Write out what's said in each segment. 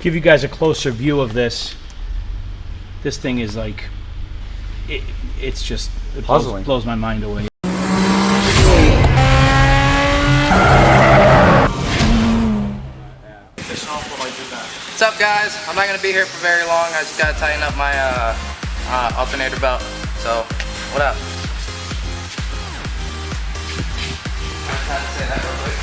give you guys a closer view of this. This thing is like, it's just, it blows my mind away. What's up, guys? I'm not gonna be here for very long. I just gotta tighten up my alternator belt. So, what up? I had to say that real quick.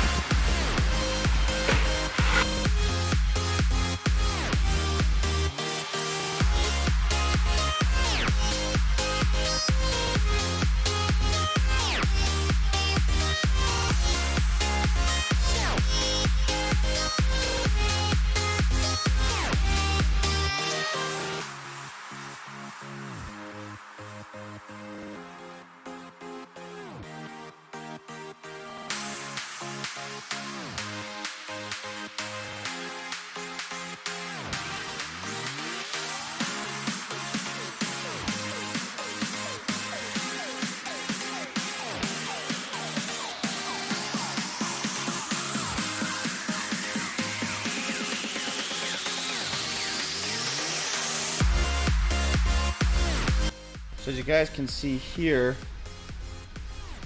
So as you guys can see here,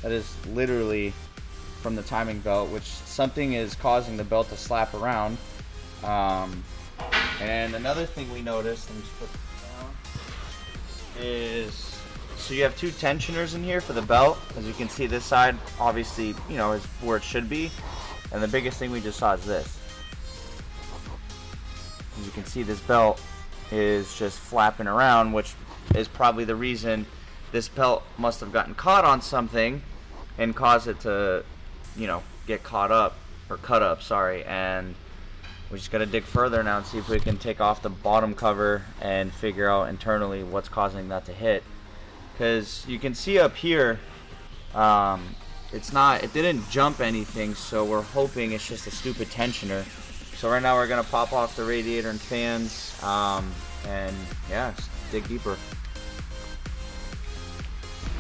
that is literally from the timing belt, which something is causing the belt to slap around. And another thing we noticed, let me just put this down, is so you have two tensioners in here for the belt. As you can see, this side obviously, you know, is where it should be. And the biggest thing we just saw is this. As you can see, this belt is just flapping around, which is probably the reason this belt must have gotten caught on something and caused it to, you know, get caught up or cut up, sorry. And we just got to dig further now and see if we can take off the bottom cover and figure out internally what's causing that to hit. Because you can see up here, it didn't jump anything, so we're hoping it's just a stupid tensioner. So right now we're gonna pop off the radiator and fans, and yeah, dig deeper.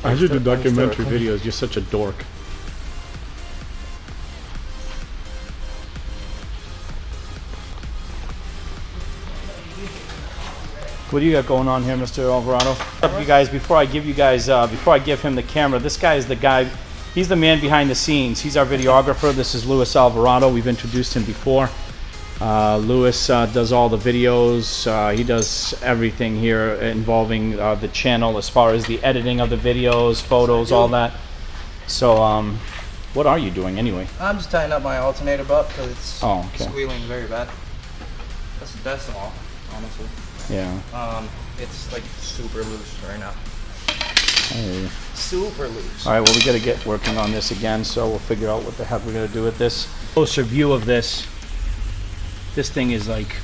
I did the documentary videos. You're such a dork. What do you got going on here, Mr. Alvarado? You guys, before I give him the camera, this guy is the guy. He's the man behind the scenes. He's our videographer. This is Luis Alvarado. We've introduced him before. Luis does all the videos. He does everything here involving the channel as far as the editing of the videos, photos, all that. So, what are you doing anyway? I'm just tightening up my alternator belt because it's squealing very bad. That's all, honestly. Yeah. It's like super loose right now. Hey. Super loose. All right, well, we got to get working on this again, so we'll figure out what the heck we're going to do with this. Closer view of this. This thing is like,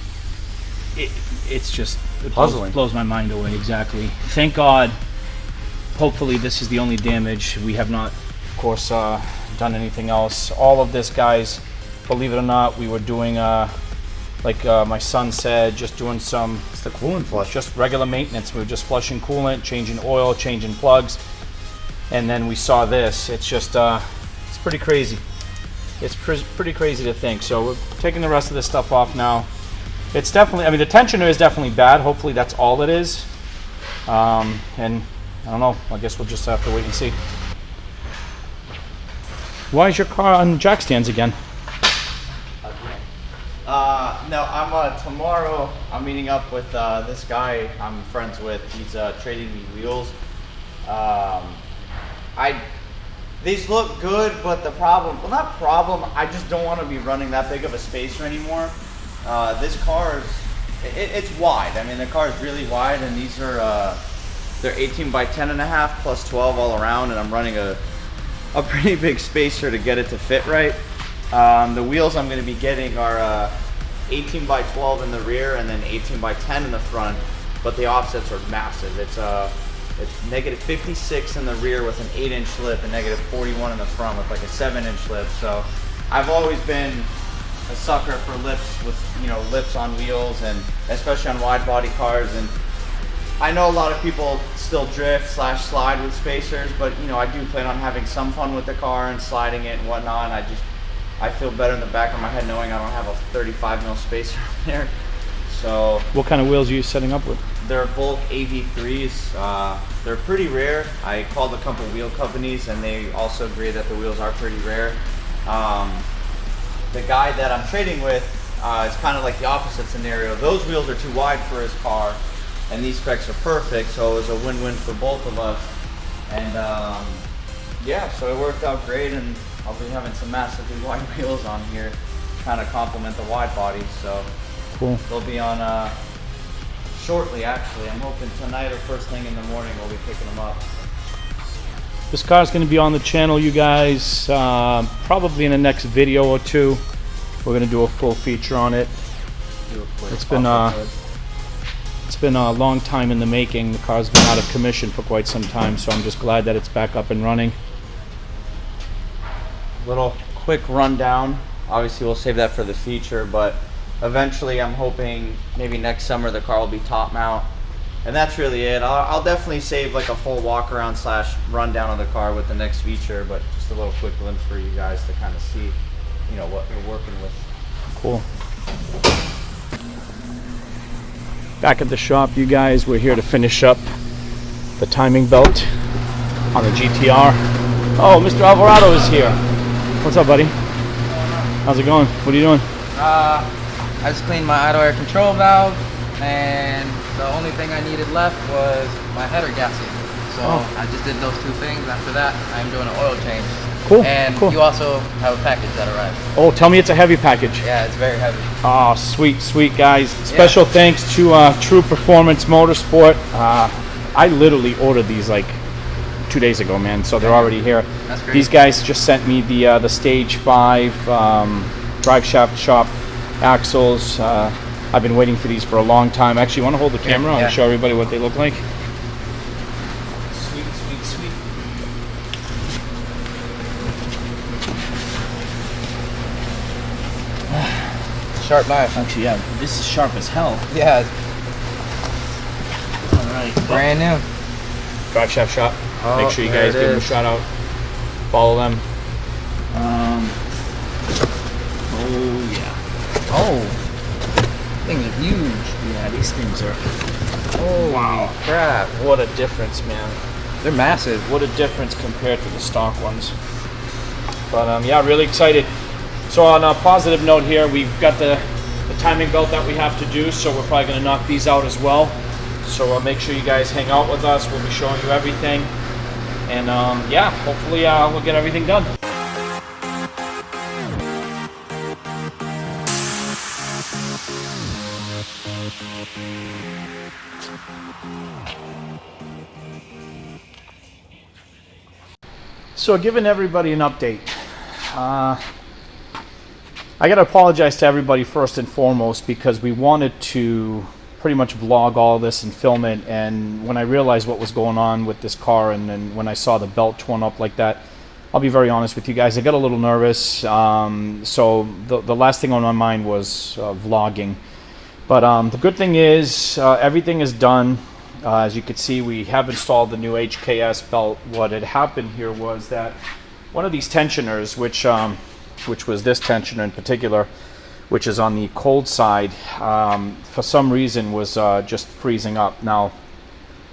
it's just, it blows my mind away, exactly. Thank God, hopefully this is the only damage. We have not, of course, done anything else. All of this, guys, believe it or not, we were doing, like my son said, just doing some, It's the coolant flush. just regular maintenance. We were just flushing coolant, changing oil, changing plugs, and then we saw this. It's just, it's pretty crazy. It's pretty crazy to think. So we're taking the rest of this stuff off now. It's definitely, I mean, the tensioner is definitely bad. Hopefully that's all it is. And I don't know, I guess we'll just have to wait and see. Why is your car on jack stands again? No, tomorrow I'm meeting up with this guy I'm friends with. He's trading me wheels. These look good, but the problem, well, not problem, I just don't want to be running that big of a spacer anymore. This car is, it's wide. I mean, the car is really wide, and these are, they're 18 by 10.5 plus 12 all around, and I'm running a pretty big spacer to get it to fit right. The wheels I'm going to be getting are 18 by 12 in the rear and then 18 by 10 in the front, but the offsets are massive. It's negative 56 in the rear with an 8-inch lip and negative 41 in the front with like a 7-inch lip. So I've always been a sucker for lips with, you know, lips on wheels, and especially on wide body cars. And I know a lot of people still drift / slide with spacers, but you know, I do plan on having some fun with the car and sliding it and whatnot. And I feel better in the back of my head knowing I don't have a 35 mil spacer on there. So What kind of wheels are you setting up with? they're Volk AV3s. They're pretty rare. I called a couple wheel companies and they also agree that the wheels are pretty rare. The guy that I'm trading with is kind of like the opposite scenario. Those wheels are too wide for his car and these specs are perfect, so it was a win-win for both of us. And yeah, so it worked out great, and I'll be having some massively wide wheels on here, kind of complement the wide body. So Cool. they'll be on shortly, actually. I'm hoping tonight or first thing in the morning we'll be picking them up. This car is going to be on the channel, you guys, probably in the next video or two. We're going to do a full feature on it. Do a quick It's been It's been a long time in the making. The car's been out of commission for quite some time, so I'm just glad that it's back up and running. Little quick rundown. Obviously we'll save that for the feature, but eventually I'm hoping maybe next summer the car will be top mount. And that's really it. I'll definitely save like a full walk around / rundown of the car with the next feature, but just a little quick glimpse for you guys to kind of see, you know, what we're working with. Cool. Back at the shop, you guys, we're here to finish up the timing belt on the GTR. Oh, Mr. Alvarado is here. What's up, buddy? How's it going? What are you doing? I just cleaned my idle air control valve, and the only thing I needed left was my header gasket. So I just did those two things. After that, I'm doing an oil change. Cool. And cool. you also have a package that arrived. Oh, tell me it's a heavy package. Yeah, it's very heavy. Oh, sweet, sweet, guys. Special thanks to True Performance Motorsport. I literally ordered these like 2 days ago, man, so they're already here. That's great. These guys just sent me the Stage 5 drive shaft shop axles. I've been waiting for these for a long time. Actually, you want to hold the camera? I'll show everybody what they look like. Sweet, sweet, sweet. Sharp knife. Actually, yeah, this is sharp as hell. Yeah, All right. brand new. Drive shaft shop. Oh, Make sure you there guys it give them a is. shout out. Follow them. Oh yeah. Oh, things are huge. Yeah, these things are. Oh, Wow. crap. What a difference, man. They're massive. What a difference compared to the stock ones. But yeah, really excited. So on a positive note here, we've got the timing belt that we have to do, so we're probably going to knock these out as well. So make sure you guys hang out with us. We'll be showing you everything. And yeah, hopefully we'll get everything done. So giving everybody an update. I got to apologize to everybody first and foremost because we wanted to pretty much vlog all this and film it, and when I realized what was going on with this car and then when I saw the belt torn up like that, I'll be very honest with you guys, I got a little nervous. So the last thing on my mind was vlogging. But the good thing is everything is done. As you can see, we have installed the new HKS belt. What had happened here was that one of these tensioners, which was this tensioner in particular, which is on the cold side, for some reason was just freezing up. Now,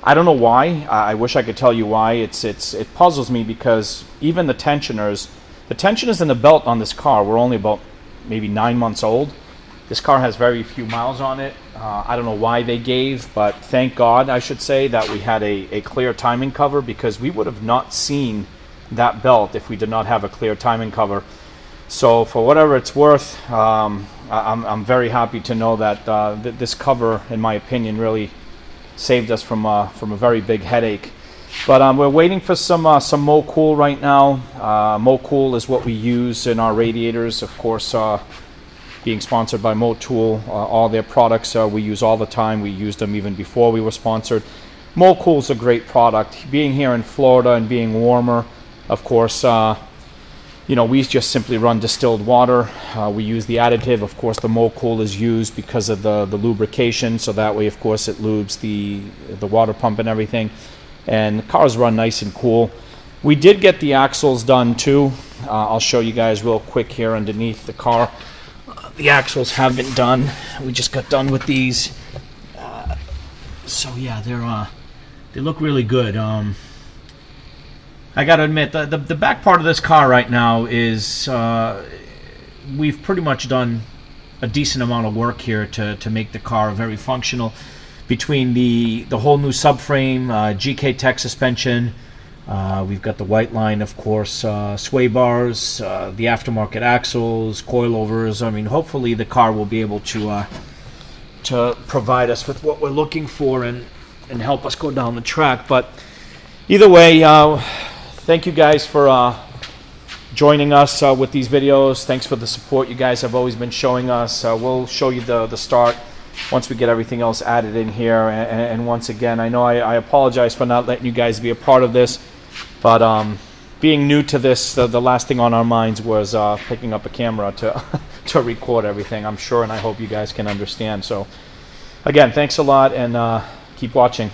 I don't know why. I wish I could tell you why. It puzzles me because even the tensioners in the belt on this car were only about maybe 9 months old. This car has very few miles on it. I don't know why they gave, but thank God, I should say, that we had a clear timing cover, because we would have not seen that belt if we did not have a clear timing cover. So for whatever it's worth, I'm very happy to know that this cover, in my opinion, really saved us from a very big headache. But we're waiting for some Mo-Cool right now. Mo-Cool is what we use in our radiators, of course. Being sponsored by Motul, all their products we use all the time. We used them even before we were sponsored. Mo-Cool is a great product. Being here in Florida and being warmer, of course, you know, we just simply run distilled water. We use the additive. Of course, the Mo-Cool is used because of the lubrication, so that way, of course, it lubes the water pump and everything. And cars run nice and cool. We did get the axles done too. I'll show you guys real quick here underneath the car. the axles have been done. We just got done with these. So yeah, they look really good. I gotta admit, the back part of this car right now is we've pretty much done a decent amount of work here to make the car very functional. Between the whole new subframe, GK Tech suspension, we've got the white line, of course, sway bars, the aftermarket axles, coilovers. I mean, hopefully the car will be able to provide us with what we're looking for and help us go down the track. But either way, thank you guys for joining us with these videos. Thanks for the support you guys have always been showing us. We'll show you the start once we get everything else added in here. And once again, I know I apologize for not letting you guys be a part of this, but being new to this, the last thing on our minds was picking up a camera to record everything, I'm sure, and I hope you guys can understand. So again, thanks a lot, and keep watching.